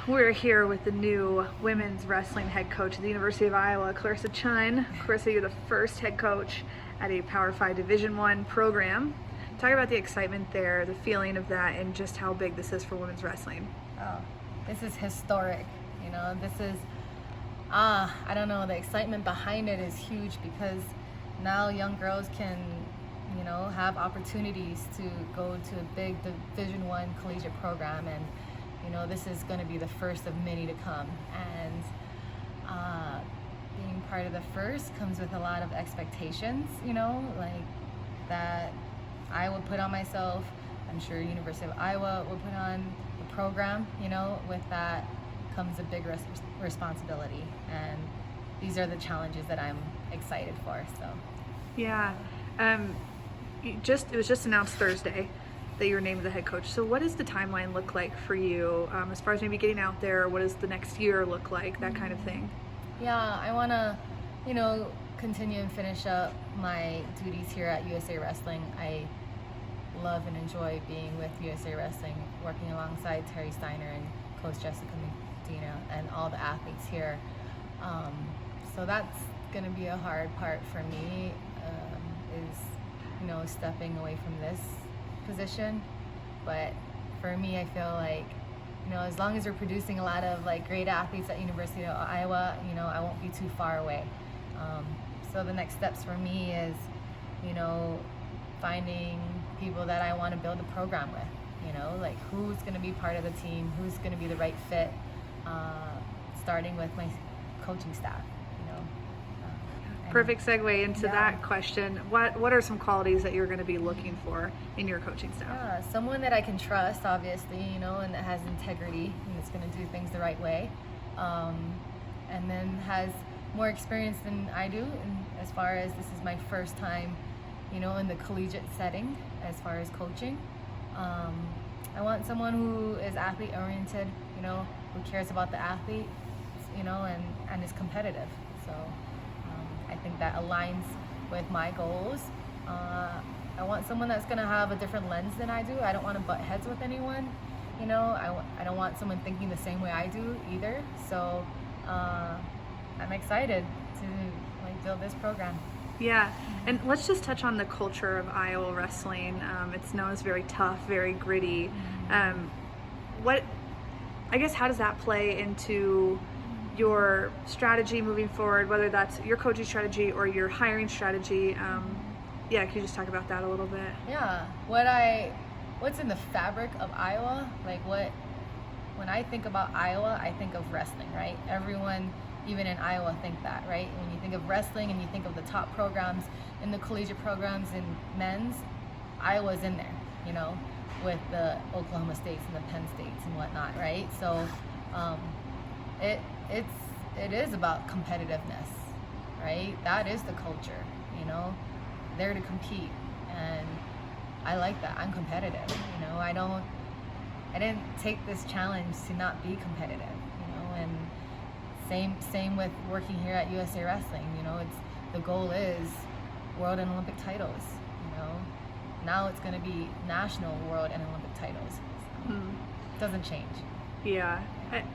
We're here with the new women's wrestling head coach at the University of Iowa, Clarissa Chun. Clarissa, you're the first head coach at a Power 5 Division I program. Talk about the excitement there, the feeling of that, and just how big this is for women's wrestling. Oh, this is historic. This is, I don't know, the excitement behind it is huge because now young girls can, have opportunities to go to a big Division I collegiate program, and this is going to be the first of many to come. And being part of the first comes with a lot of expectations, like that I would put on myself. I'm sure University of Iowa will put on the program. With that comes a big responsibility, and these are the challenges that I'm excited for. So, yeah, it was just announced Thursday that you were named the head coach. So what does the timeline look like for you as far as maybe getting out there? What does the next year look like, that kind of thing? Yeah, I want to, continue and finish up my duties here at USA Wrestling. I love and enjoy being with USA Wrestling, working alongside Terry Steiner and Coach Jessica Medina and all the athletes here. So that's going to be a hard part for me, is, stepping away from this position. But for me, I feel like, as long as we're producing a lot of great athletes at University of Iowa, I won't be too far away. So the next steps for me is, finding people that I want to build a program with, who's going to be part of the team, who's going to be the right fit, starting with my coaching staff. Perfect segue into that question. What are some qualities that you're going to be looking for in your coaching staff? Yeah, someone that I can trust, obviously, and that has integrity and that's going to do things the right way, and then has more experience than I do. And as far as this is my first time, in the collegiate setting, as far as coaching, I want someone who is athlete oriented, who cares about the athlete, and is competitive. So. I think that aligns with my goals. I want someone that's going to have a different lens than I do. I don't want to butt heads with anyone. I don't want someone thinking the same way I do either. So I'm excited to build this program. Yeah, and let's just touch on the culture of Iowa wrestling. It's known as very tough, very gritty. How does that play into your strategy moving forward, whether that's your coaching strategy or your hiring strategy? Can you just talk about that a little bit? Yeah, what's in the fabric of Iowa, when I think about Iowa, I think of wrestling, right? Everyone, even in Iowa, think that, right? When you think of wrestling and you think of the top programs in the collegiate programs in men's, Iowa's in there, with the Oklahoma States and the Penn States and whatnot, right? So it is about competitiveness, right? That is the culture, there to compete, and I like that. I'm competitive, I didn't take this challenge to not be competitive, and same with working here at USA Wrestling, the goal is world and Olympic titles, now it's going to be national, world, and Olympic titles. So it doesn't change. Yeah,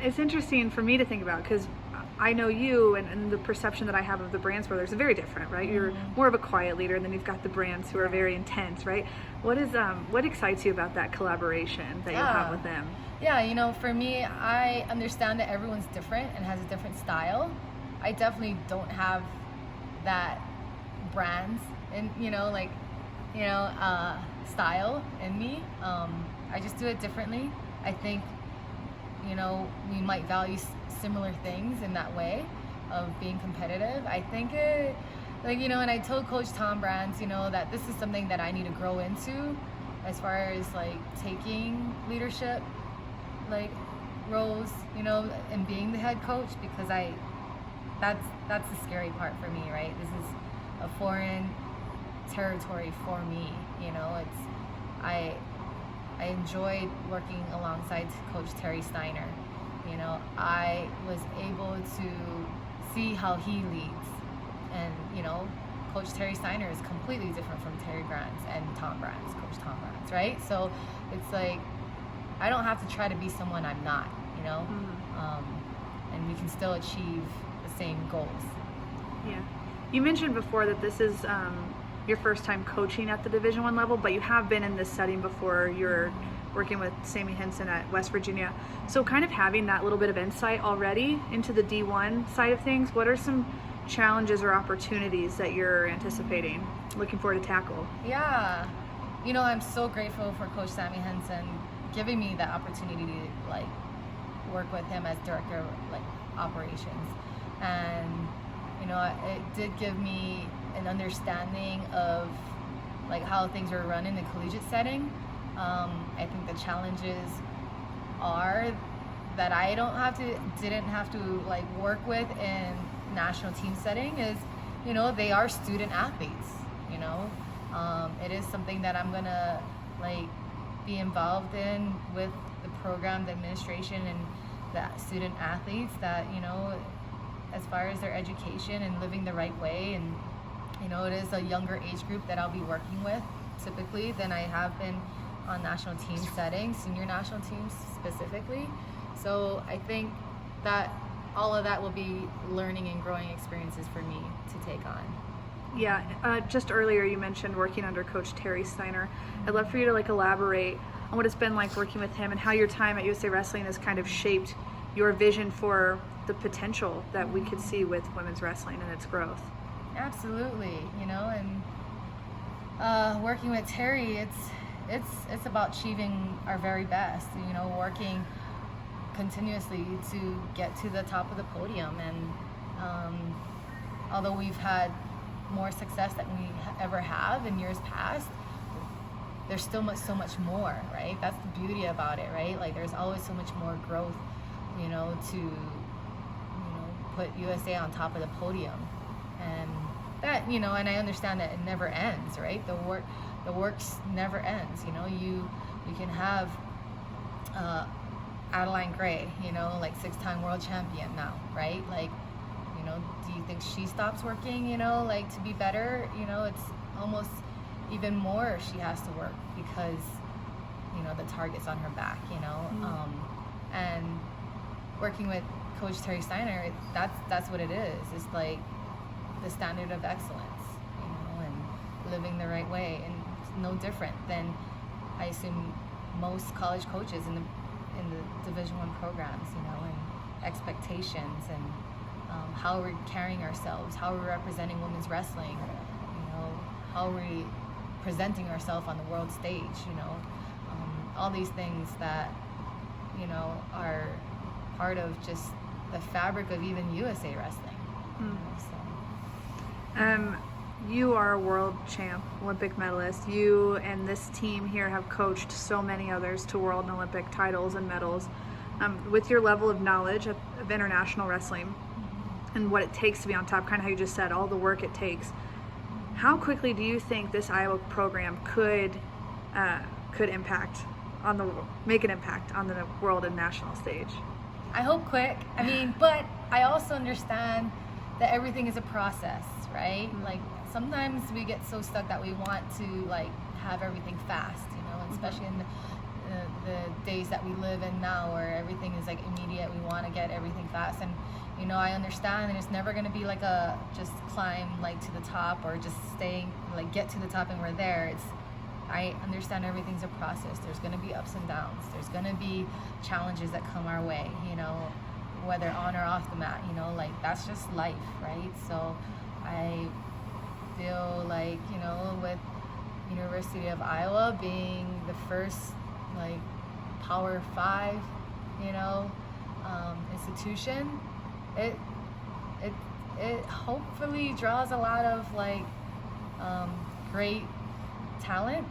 it's interesting for me to think about because I know you and the perception that I have of the Brands brothers is very different, right? Mm-hmm. You're more of a quiet leader, and then you've got the Brands who are very intense, right? What excites you about that collaboration that you'll have with them? Yeah, for me, I understand that everyone's different and has a different style. I definitely don't have that Brands and style in me. I just do it differently. I think we might value similar things in that way of being competitive. I think and I told Coach Tom Brands, that this is something that I need to grow into as far as taking leadership roles, and being the head coach, because that's the scary part for me, right? This is a foreign territory for me, I enjoyed working alongside Coach Terry Steiner. I was able to see how he leads, and Coach Terry Steiner is completely different from Terry Brands and Coach Tom Brands, right? So it's I don't have to try to be someone I'm not. you know, and we can still achieve the same goals. Yeah. You mentioned before that this is your first time coaching at the Division I level, but you have been in this setting before. You're working with Sammy Henson at West Virginia. So kind of having that little bit of insight already into the D1 side of things, what are some challenges or opportunities that you're anticipating, looking forward to tackle? Yeah. You know, I'm so grateful for Coach Sammy Henson giving me the opportunity to like work with him as director of like operations. And you know, it did give me an understanding of like how things are run in the collegiate setting. I think the challenges are that I didn't have to like work with in national team setting is, you know, they are student athletes, you know. It is something that I'm gonna like be involved in with the program, the administration, and the student athletes that, you know, as far as their education and living the right way. And you know, it is a younger age group that I'll be working with typically than I have been on national team settings, senior national teams specifically. So I think that all of that will be learning and growing experiences for me to take on. Yeah, just earlier you mentioned working under Coach Terry Steiner. I'd love for you to like elaborate on what it's been like working with him and how your time at USA Wrestling has kind of shaped your vision for the potential that we could see with women's wrestling and its growth. Absolutely, you know, and working with Terry, it's about achieving our very best, you know, working continuously to get to the top of the podium. And although we've had more success than we ever have in years past, there's still so much more, right? That's the beauty about it, right? Like there's always so much more growth, you know, to, you know, put USA on top of the podium. And that, you know, and I understand that it never ends, right? The works never ends, you know. You can have Adeline Gray, you know, like 6-time world champion now, right? Like, you know, do you think she stops working, you know, like to be better? You know, it's almost even more she has to work because, you know, the target's on her back, you know. And working with Coach Terry Steiner, that's what it is. It's like the standard of excellence, you know, and living the right way. And it's no different than, I assume, most college coaches in the Division I programs, you know, and expectations and how we're carrying ourselves, how we're representing women's wrestling, you know, how we're presenting ourselves on the world stage, you know, all these things that, you know, are part of just the fabric of even USA Wrestling. You know, so. You are a world champ, Olympic medalist. You and this team here have coached so many others to world and Olympic titles and medals. With your level of knowledge of international wrestling and what it takes to be on top, kind of how you just said, all the work it takes, how quickly do you think this Iowa program could make an impact on the world and national stage? I hope quick. I mean, but I also understand that everything is a process, right? Like sometimes we get so stuck that we want to like have everything fast, you know, especially in the days that we live in now where everything is like immediate. We want to get everything fast, and you know, I understand that it's never going to be like a just climb like to the top or just staying like get to the top and we're there. I understand everything's a process. There's going to be ups and downs. There's going to be challenges that come our way, you know, whether on or off the mat, you know, like that's just life, right? So I feel like, you know, with University of Iowa being the first like Power 5, you know, institution, it hopefully draws a lot of like great talent,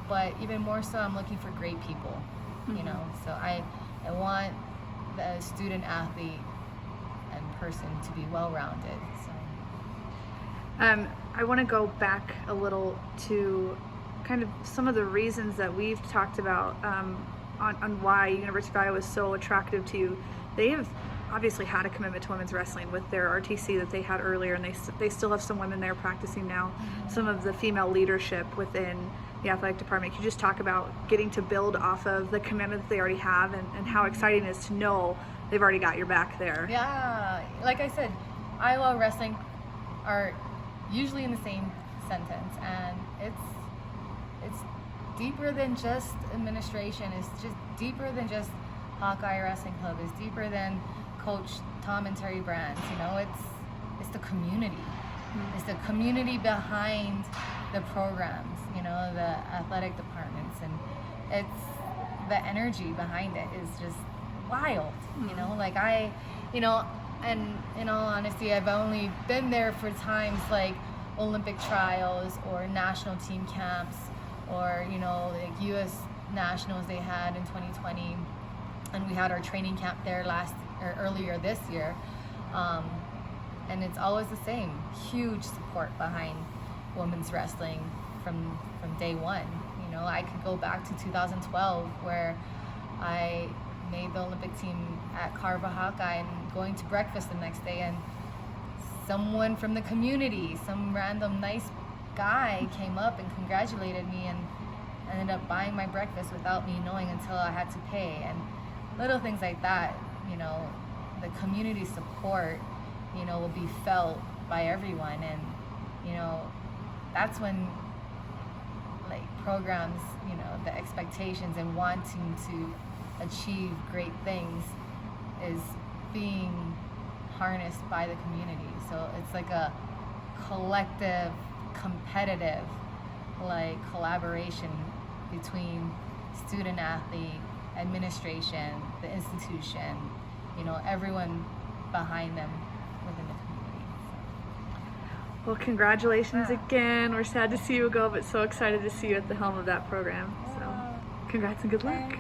but even more so I'm looking for great people, you know. So I want the student athlete and person to be well-rounded. So I want to go back a little to kind of some of the reasons that we've talked about on why University of Iowa is so attractive to you. They have obviously had a commitment to women's wrestling with their RTC that they had earlier, and they still have some women there practicing now. Some of the female leadership within the athletic department. Can you just talk about getting to build off of the commitment that they already have, and how exciting it is to know they've already got your back there? Yeah, like I said, Iowa wrestling are usually in the same sentence, and it's deeper than just administration. It's just deeper than just Hawkeye Wrestling Club. It's deeper than Coach Tom and Terry Brands. You know, it's the community. It's the community behind the programs. You know, the athletic departments, and it's the energy behind it is just wild. You know, like and in all honesty, I've only been there for times like Olympic trials or national team camps, or, you know, like U.S. nationals they had in 2020, and we had our training camp there earlier this year, and it's always the same. Huge support behind women's wrestling from day one. You know, I could go back to 2012 where I made the Olympic team at Carver Hawkeye, and going to breakfast the next day, and someone from the community, some random nice guy came up and congratulated me and ended up buying my breakfast without me knowing until I had to pay. And little things like that, you know, the community support, you know, will be felt by everyone. And, you know, that's when, like, programs, you know, the expectations and wanting to achieve great things is being harnessed by the community. So it's like a collective, competitive, like, collaboration between student athlete, administration, the institution, you know, everyone behind them within the community. So. Well, congratulations again. We're sad to see you go, but so excited to see you at the helm of that program. So congrats and good luck.